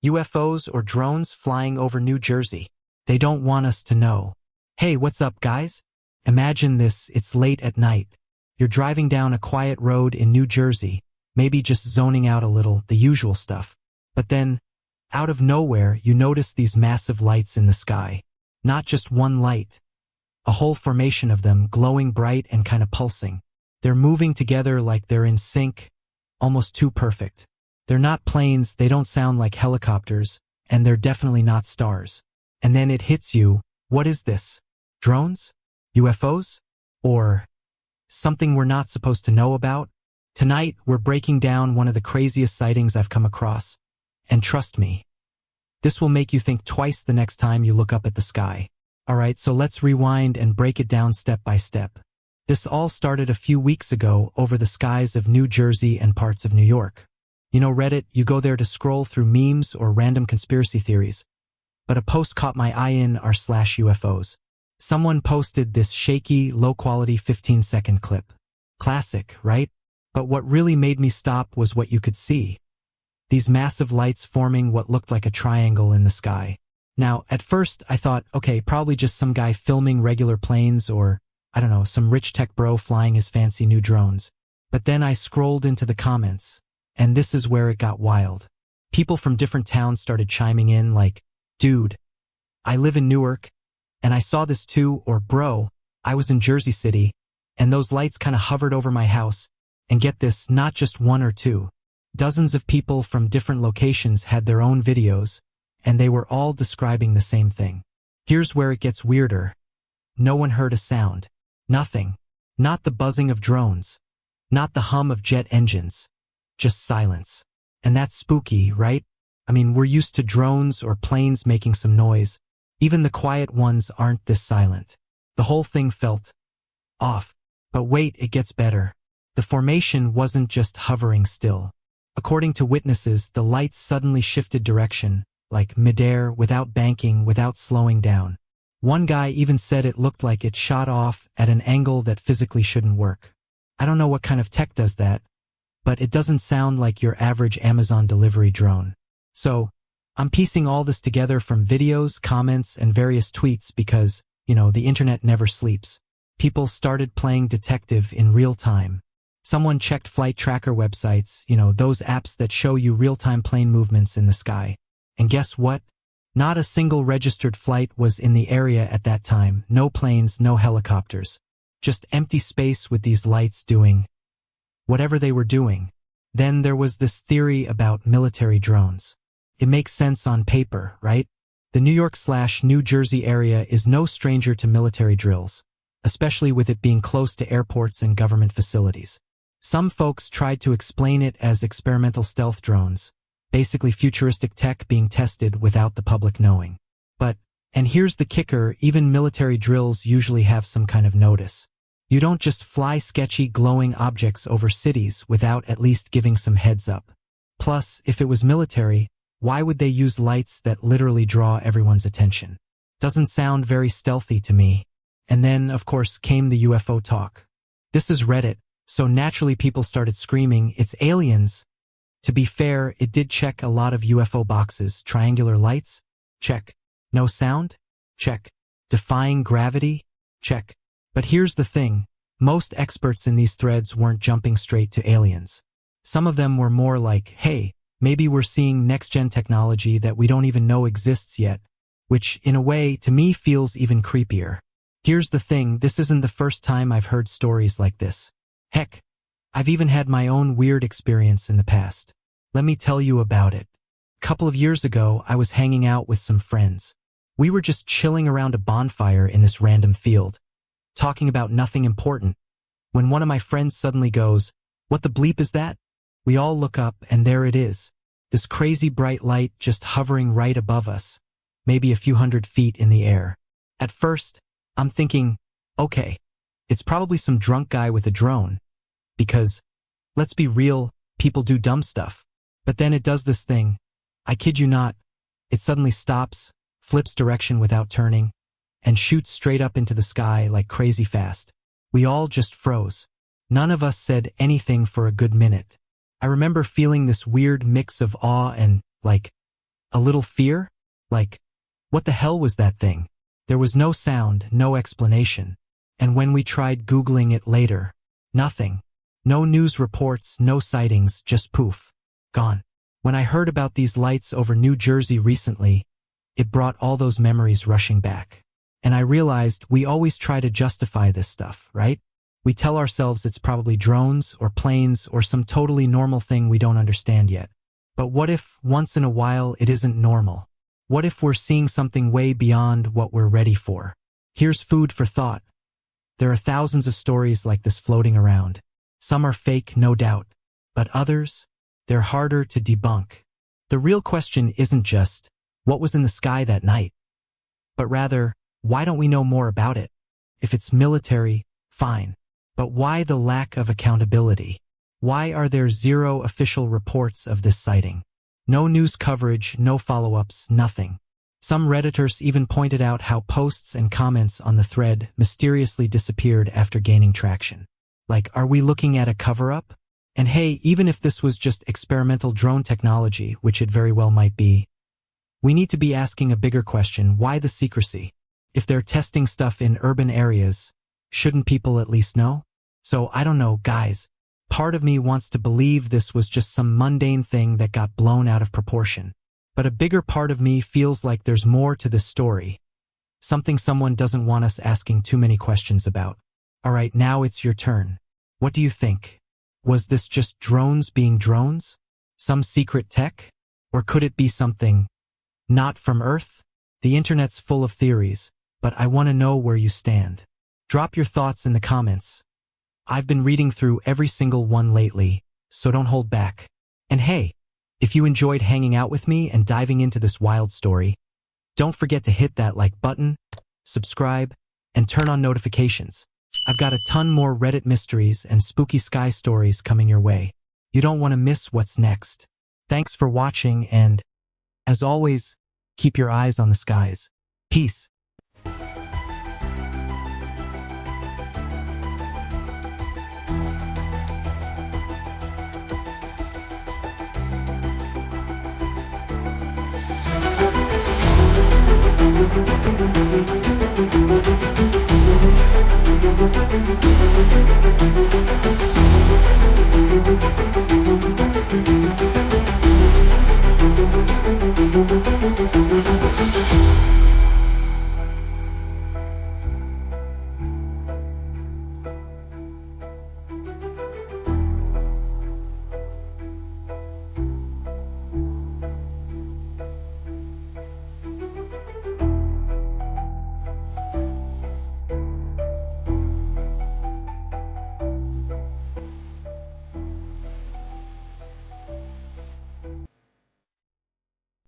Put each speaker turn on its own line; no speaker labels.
UFOs or drones flying over New Jersey. They don't want us to know. Hey, what's up, guys? Imagine this, it's late at night. You're driving down a quiet road in New Jersey, maybe just zoning out a little, the usual stuff. But then, out of nowhere, you notice these massive lights in the sky. Not just one light. A whole formation of them, glowing bright and kind of pulsing. They're moving together like they're in sync, almost too perfect. They're not planes, they don't sound like helicopters, and they're definitely not stars. And then it hits you, what is this? Drones? UFOs? Or something we're not supposed to know about? Tonight, we're breaking down one of the craziest sightings I've come across. And trust me, this will make you think twice the next time you look up at the sky. Alright, so let's rewind and break it down step by step. This all started a few weeks ago over the skies of New Jersey and parts of New York. You know Reddit, you go there to scroll through memes or random conspiracy theories. But a post caught my eye in r/UFOs. Someone posted this shaky, low-quality 15-second clip. Classic, right? But what really made me stop was what you could see. These massive lights forming what looked like a triangle in the sky. Now, at first, I thought, okay, probably just some guy filming regular planes or, I don't know, some rich tech bro flying his fancy new drones. But then I scrolled into the comments, and this is where it got wild. People from different towns started chiming in like, dude, I live in Newark, and I saw this too, or bro, I was in Jersey City, and those lights kind of hovered over my house, and get this, not just one or two. Dozens of people from different locations had their own videos, and they were all describing the same thing. Here's where it gets weirder. No one heard a sound. Nothing. Not the buzzing of drones. Not the hum of jet engines. Just silence. And that's spooky, right? I mean, we're used to drones or planes making some noise. Even the quiet ones aren't this silent. The whole thing felt off. But wait, it gets better. The formation wasn't just hovering still. According to witnesses, the lights suddenly shifted direction, like midair, without banking, without slowing down. One guy even said it looked like it shot off at an angle that physically shouldn't work. I don't know what kind of tech does that, but it doesn't sound like your average Amazon delivery drone. So, I'm piecing all this together from videos, comments, and various tweets because, the internet never sleeps. People started playing detective in real time. Someone checked flight tracker websites, those apps that show you real-time plane movements in the sky. And guess what? Not a single registered flight was in the area at that time. No planes, no helicopters. Just empty space with these lights doing whatever they were doing. Then there was this theory about military drones. It makes sense on paper, right? The New York/New Jersey area is no stranger to military drills, especially with it being close to airports and government facilities. Some folks tried to explain it as experimental stealth drones, basically futuristic tech being tested without the public knowing. But, and here's the kicker, even military drills usually have some kind of notice. You don't just fly sketchy glowing objects over cities without at least giving some heads up. Plus, if it was military, why would they use lights that literally draw everyone's attention? Doesn't sound very stealthy to me. And then, of course, came the UFO talk. This is Reddit, so naturally people started screaming, it's aliens. To be fair, it did check a lot of UFO boxes. Triangular lights? Check. No sound? Check. Defying gravity? Check. But here's the thing. Most experts in these threads weren't jumping straight to aliens. Some of them were more like, hey, maybe we're seeing next-gen technology that we don't even know exists yet, which, in a way, to me feels even creepier. Here's the thing, this isn't the first time I've heard stories like this. Heck, I've even had my own weird experience in the past. Let me tell you about it. A couple of years ago, I was hanging out with some friends. We were just chilling around a bonfire in this random field, talking about nothing important, when one of my friends suddenly goes, "What the bleep is that?" We all look up, and there it is. This crazy bright light just hovering right above us, maybe a few hundred feet in the air. At first, I'm thinking, okay, it's probably some drunk guy with a drone. Because, let's be real, people do dumb stuff. But then it does this thing. I kid you not. It suddenly stops, flips direction without turning, and shoots straight up into the sky like crazy fast. We all just froze. None of us said anything for a good minute. I remember feeling this weird mix of awe and, like, A little fear? Like, what the hell was that thing? There was no sound, no explanation. And when we tried Googling it later, nothing. No news reports, no sightings, just poof. Gone. When I heard about these lights over New Jersey recently, it brought all those memories rushing back. And I realized we always try to justify this stuff, right? We tell ourselves it's probably drones or planes or some totally normal thing we don't understand yet. But what if, once in a while, it isn't normal? What if we're seeing something way beyond what we're ready for? Here's food for thought. There are thousands of stories like this floating around. Some are fake, no doubt. But others, they're harder to debunk. The real question isn't just, what was in the sky that night? But rather, why don't we know more about it? If it's military, fine. But why the lack of accountability? Why are there zero official reports of this sighting? No news coverage, no follow-ups, nothing. Some Redditors even pointed out how posts and comments on the thread mysteriously disappeared after gaining traction. Like, are we looking at a cover-up? And hey, even if this was just experimental drone technology, which it very well might be, we need to be asking a bigger question: why the secrecy? If they're testing stuff in urban areas, shouldn't people at least know? So I don't know, guys. Part of me wants to believe this was just some mundane thing that got blown out of proportion. But a bigger part of me feels like there's more to this story. Something someone doesn't want us asking too many questions about. Alright, now it's your turn. What do you think? Was this just drones being drones? Some secret tech? Or could it be something not from Earth? The internet's full of theories, but I want to know where you stand. Drop your thoughts in the comments. I've been reading through every single one lately, so don't hold back. And hey, if you enjoyed hanging out with me and diving into this wild story, don't forget to hit that like button, subscribe, and turn on notifications. I've got a ton more Reddit mysteries and spooky sky stories coming your way. You don't want to miss what's next. Thanks for watching and, as always, keep your eyes on the skies. Peace.